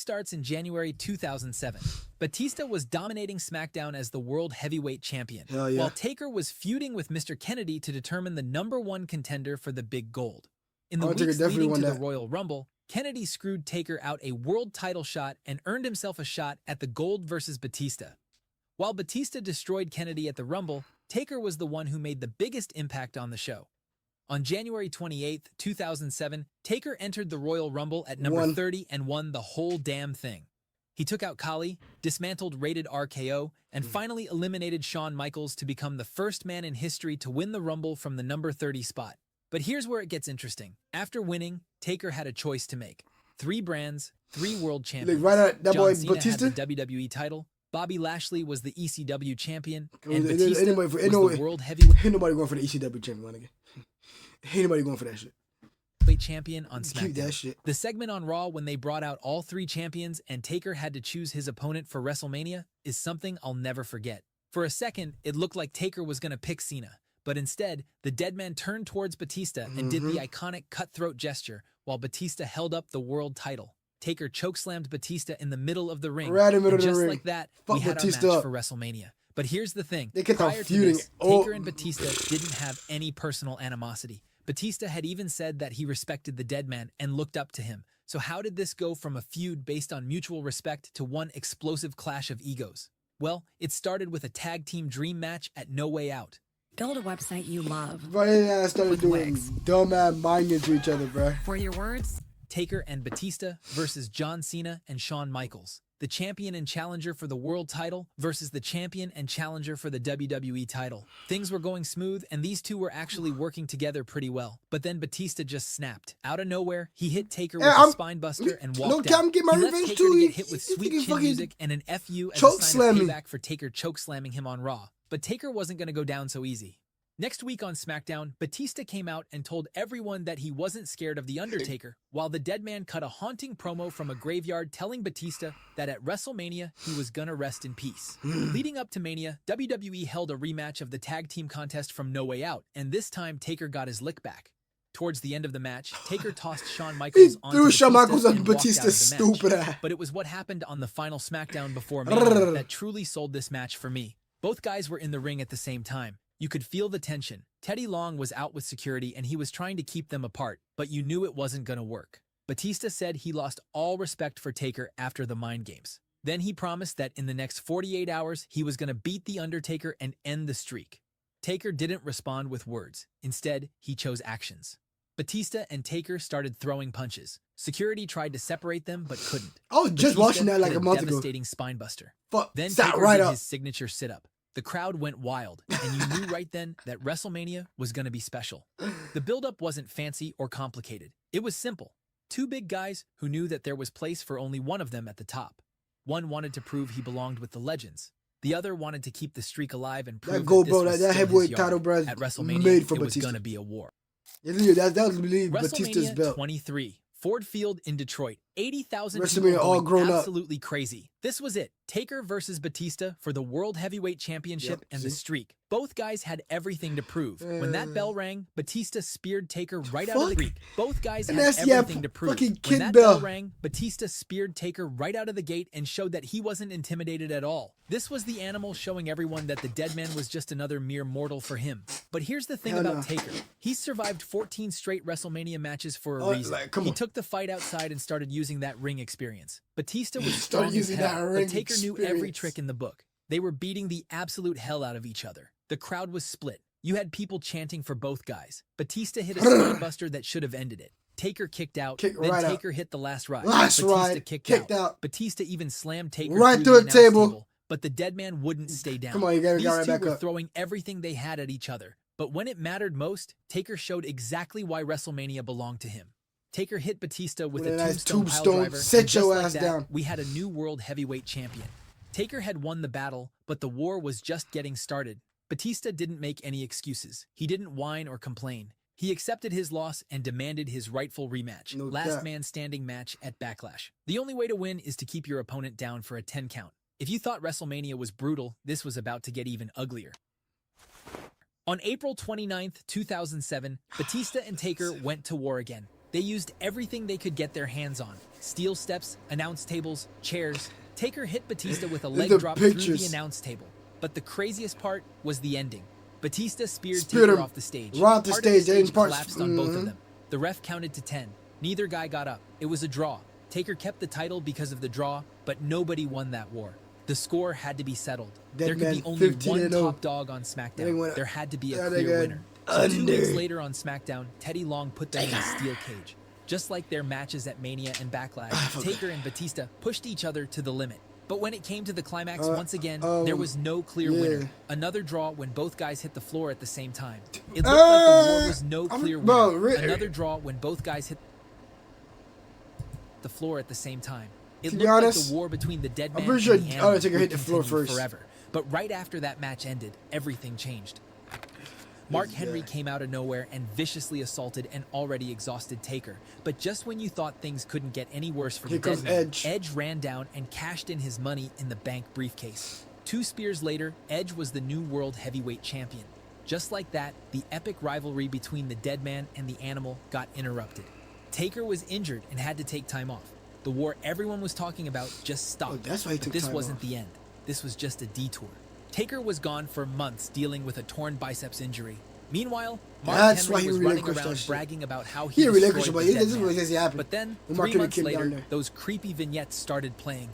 starts in January 2007. Batista was dominating SmackDown as the World Heavyweight Champion, while Taker was feuding with Mr. Kennedy to determine the #1 contender for the Big Gold. In the weeks leading to the Royal Rumble, Kennedy screwed Taker out a world title shot and earned himself a shot at the Gold versus Batista. While Batista destroyed Kennedy at the Rumble, Taker was the one who made the biggest impact on the show. On January 28, 2007, Taker entered the Royal Rumble at number 30 and won the whole damn thing. He took out Khali, dismantled Rated RKO, and finally eliminated Shawn Michaels to become the first man in history to win the Rumble from the number 30 spot. But here's where it gets interesting. After winning, Taker had a choice to make. 3 brands, 3 world champions. John Cena had the WWE title, Bobby Lashley was the ECW champion, and Batista was the World Heavyweight. Ain't nobody going for the ECW champion, nigga. Ain't nobody going for that shit. Champion on SmackDown. Keep that shit. The segment on Raw when they brought out all 3 champions and Taker had to choose his opponent for WrestleMania is something I'll never forget. For a second, it looked like Taker was going to pick Cena, but instead, the Deadman turned towards Batista and did the iconic cutthroat gesture while Batista held up the world title. Taker chokeslammed Batista in the middle of the ring. Right in the middle and of the ring. Just like that, we had Batista our match up for WrestleMania. But here's the thing. Prior to this, Taker and Batista didn't have any personal animosity. Batista had even said that he respected the Deadman and looked up to him. So how did this go from a feud based on mutual respect to one explosive clash of egos? Well, it started with a tag team dream match at No Way Out. Build a website you love. I started doing dumbass minding to each other, bro. For your words? Taker and Batista versus John Cena and Shawn Michaels. The champion and challenger for the world title versus the champion and challenger for the WWE title. Things were going smooth, and these two were actually working together pretty well. But then Batista just snapped. Out of nowhere, he hit Taker with a spine buster and walked out. Get my he left revenge Taker too. to get hit with sweet chin music and an FU as a sign of payback for Taker chokeslamming him on Raw. But Taker wasn't going to go down so easy. Next week on SmackDown, Batista came out and told everyone that he wasn't scared of The Undertaker, while the Deadman cut a haunting promo from a graveyard telling Batista that at WrestleMania, he was gonna rest in peace. Leading up to Mania, WWE held a rematch of the tag team contest from No Way Out, and this time Taker got his lick back. Towards the end of the match, Taker tossed Shawn Michaels onto Batista and walked out of the match. But it was what happened on the final SmackDown before Mania that truly sold this match for me. Both guys were in the ring at the same time. You could feel the tension. Teddy Long was out with security and he was trying to keep them apart, but you knew it wasn't gonna work. Batista said he lost all respect for Taker after the Mind Games. Then he promised that in the next 48 hours, he was gonna beat The Undertaker and end the streak. Taker didn't respond with words. Instead, he chose actions. Batista and Taker started throwing punches. Security tried to separate them, but couldn't. I was just watching that like a month ago. Devastating spinebuster. Then Taker Taker did did his signature sit-up. The crowd went wild, and you knew right then that WrestleMania was going to be special. The build-up wasn't fancy or complicated. It was simple. 2 big guys who knew that there was place for only one of them at the top. One wanted to prove he belonged with the legends. The other wanted to keep the streak alive and prove that heavyweight title, bro, at WrestleMania, made for it was Batista. going to be a war. That was Batista's WrestleMania belt. 23, Ford Field in Detroit. 80,000 WrestleMania people all going grown up. absolutely crazy. This was it. Taker versus Batista for the World Heavyweight Championship and the streak. Both guys had everything to prove. When that bell rang, Batista speared Taker right out of the gate. Both guys had everything to prove. When that bell rang, Batista speared Taker right out of the gate and showed that he wasn't intimidated at all. This was the animal showing everyone that the Deadman was just another mere mortal for him. But here's the thing about Taker. He's survived 14 straight WrestleMania matches for a reason. He took the fight outside and started using that ring experience. Batista was strong as hell, but Taker knew every trick in the book. They were beating the absolute hell out of each other. The crowd was split. You had people chanting for both guys. Batista hit a spinebuster that should have ended it. Taker kicked out, Taker hit the last ride. Batista kicked out. Batista even slammed Taker through the table. But the Deadman wouldn't stay down. Come on, you gotta These right two back were up. throwing everything they had at each other. But when it mattered most, Taker showed exactly why WrestleMania belonged to him. Taker hit Batista with a tombstone piledriver, set your ass down. We had a new world heavyweight champion. Taker had won the battle, but the war was just getting started. Batista didn't make any excuses. He didn't whine or complain. He accepted his loss and demanded his rightful rematch. Last man standing match at Backlash. The only way to win is to keep your opponent down for a 10 count. If you thought WrestleMania was brutal, this was about to get even uglier. On April 29, 2007, Batista and Taker went to war again. They used everything they could get their hands on. Steel steps, announce tables, chairs. Taker hit Batista with a leg drop through the announce table. But the craziest part was the ending. Batista speared Taker off the stage. Right off the stage, collapsed on both of them. The ref counted to 10. Neither guy got up. It was a draw. Taker kept the title because of the draw, but nobody won that war. The score had to be settled. There could be only one top dog on SmackDown. There had to be a clear winner. So 2 weeks later on SmackDown, Teddy Long put them in a steel cage. Just like their matches at Mania and Backlash, Taker and Batista pushed each other to the limit. But when it came to the climax, once again, there was no clear winner. Another draw when both guys hit the floor at the same time. It looked like the war was no clear winner. Another draw when both guys hit the floor at the same time. It looked like the war between the dead man and the animal would continue forever. But right after that match ended, everything changed. Mark Henry came out of nowhere and viciously assaulted an already exhausted Taker. But just when you thought things couldn't get any worse for the dead man, Edge ran down and cashed in his money in the bank briefcase. 2 spears later, Edge was the new world heavyweight champion. Just like that, the epic rivalry between the dead man and the animal got interrupted. Taker was injured and had to take time off. The war everyone was talking about just stopped. That's why he took this time wasn't off. the end. This was just a detour. Taker was gone for months dealing with a torn biceps injury. Meanwhile, Mark Henry was running around bragging about how he destroyed the dead man. But then, 3 months later, those creepy vignettes started playing.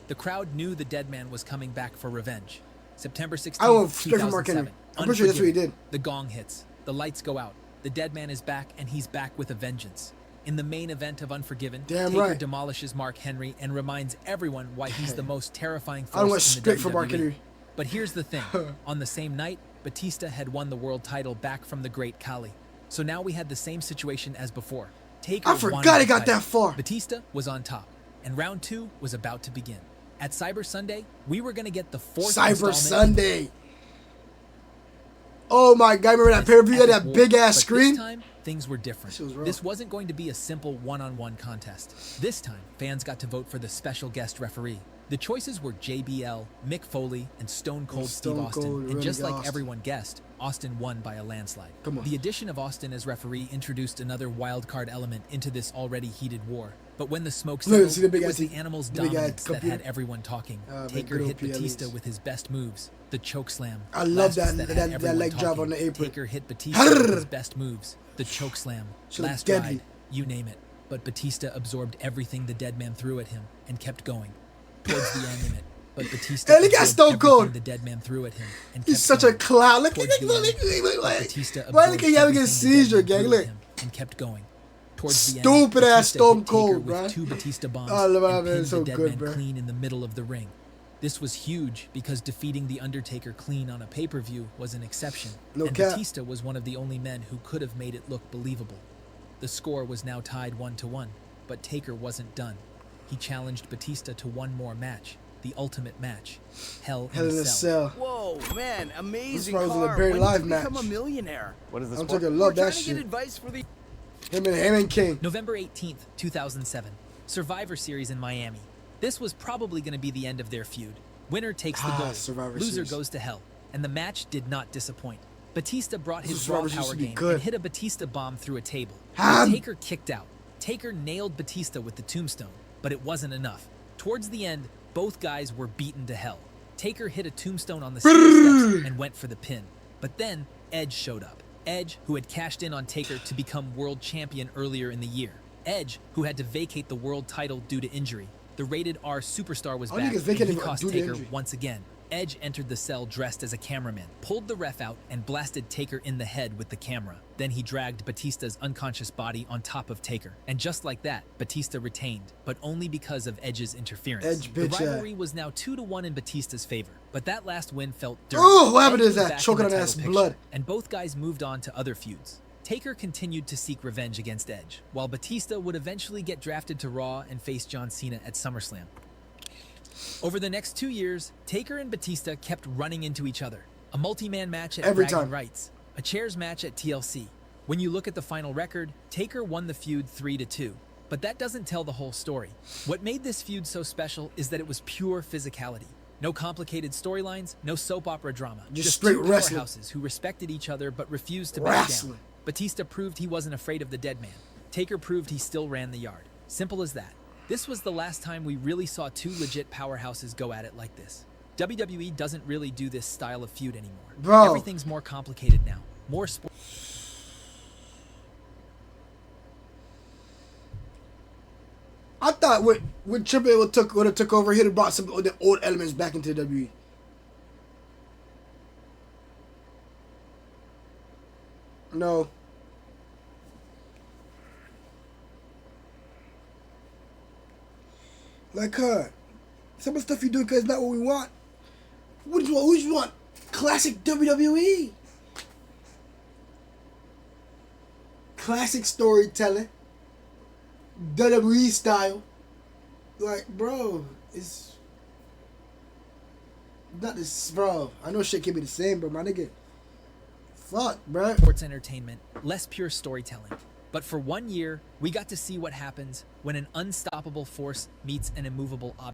The crowd knew the dead man was coming back for revenge. September 16th, 2007. I'm pretty sure that's what he did. The gong hits. The lights go out. The dead man is back, and he's back with a vengeance. In the main event of Unforgiven, Taker demolishes Mark Henry and reminds everyone why he's the most terrifying force in the WWE. But here's the thing. On the same night, Batista had won the world title back from the Great Khali. So now we had the same situation as before. Taker I forgot he got that far. Batista was on top, and round 2 was about to begin. At Cyber Sunday, we were going to get the 4th Cyber Sunday. Oh my God, remember that pay-per-view had that big-ass screen? This time, things were different. This wasn't going to be a simple one-on-one contest. This time, fans got to vote for the special guest referee. The choices were JBL, Mick Foley, and Stone Cold Steve Austin. And just like everyone guessed, Austin won by a landslide. The addition of Austin as referee introduced another wild-card element into this already heated war. But when the smoke settled, it was the animal's dominance that had everyone talking. Taker hit Batista with his best moves, the chokeslam. I love that leg drop on the apron. Taker hit Batista with his best moves, the chokeslam, last ride, you name it. But Batista absorbed everything the dead man threw at him and kept going. Towards the end of it, but Batista Stone Cold. The dead man threw at him, and he's such a clown. Look at why look at you having a seizure, gang? Look, and kept going. Towards the stupid ass Stone Cold, bro. With 2 Batista bombs and pinned so the dead good, man bro. clean in the middle of the ring. This was huge because defeating the Undertaker clean on a pay-per-view was an exception, and Batista was one of the only men who could have made it look believable. The score was now tied 1-1, but Taker wasn't done. He challenged Batista to one more match, the ultimate match, Hell in a Cell. Whoa, man, amazing car. When did you become a millionaire? What is this? I'm talking love that shit. Trying to get advice for the him and King. November 18th, 2007, Survivor Series in Miami. This was probably going to be the end of their feud. Winner takes the gold, loser goes to hell, and the match did not disappoint. Batista brought his raw power game and hit a Batista bomb through a table. Taker kicked out. Taker nailed Batista with the tombstone, but it wasn't enough. Towards the end, both guys were beaten to hell. Taker hit a tombstone on the steps and went for the pin. But then, Edge showed up. Edge, who had cashed in on Taker to become world champion earlier in the year. Edge, who had to vacate the world title due to injury. The rated R superstar was back, and he cost Taker once again. Edge entered the cell dressed as a cameraman, pulled the ref out, and blasted Taker in the head with the camera. Then he dragged Batista's unconscious body on top of Taker. And just like that, Batista retained, but only because of Edge's interference. The rivalry was now 2-1 in Batista's favor, but that last win felt dirty. Oh, what happened to that? Choking on ass blood. And both guys moved on to other feuds. Taker continued to seek revenge against Edge, while Batista would eventually get drafted to Raw and face John Cena at SummerSlam. Over the next 2 years, Taker and Batista kept running into each other. A multi-man match at Bragging Rights, a chairs match at TLC. When you look at the final record, Taker won the feud 3-2. But that doesn't tell the whole story. What made this feud so special is that it was pure physicality. No complicated storylines, no soap opera drama. Just straight two wrestling. powerhouses who respected each other but refused to back down. Batista proved he wasn't afraid of the dead man. Taker proved he still ran the yard. Simple as that. This was the last time we really saw two legit powerhouses go at it like this. WWE doesn't really do this style of feud anymore. Bro. Everything's more complicated now. More sport. I thought when Triple H would have took over, he'd have brought some of the old elements back into the WWE. No. Like, some of the stuff you do because it's not what we want. What do you want? Who do you want? Classic WWE. Classic storytelling. WWE style. Like, bro, it's not this, bro. I know shit can be the same, but my nigga, fuck, bro. Sports entertainment, less pure storytelling. But for 1 year, we got to see what happens when an unstoppable force meets an immovable object.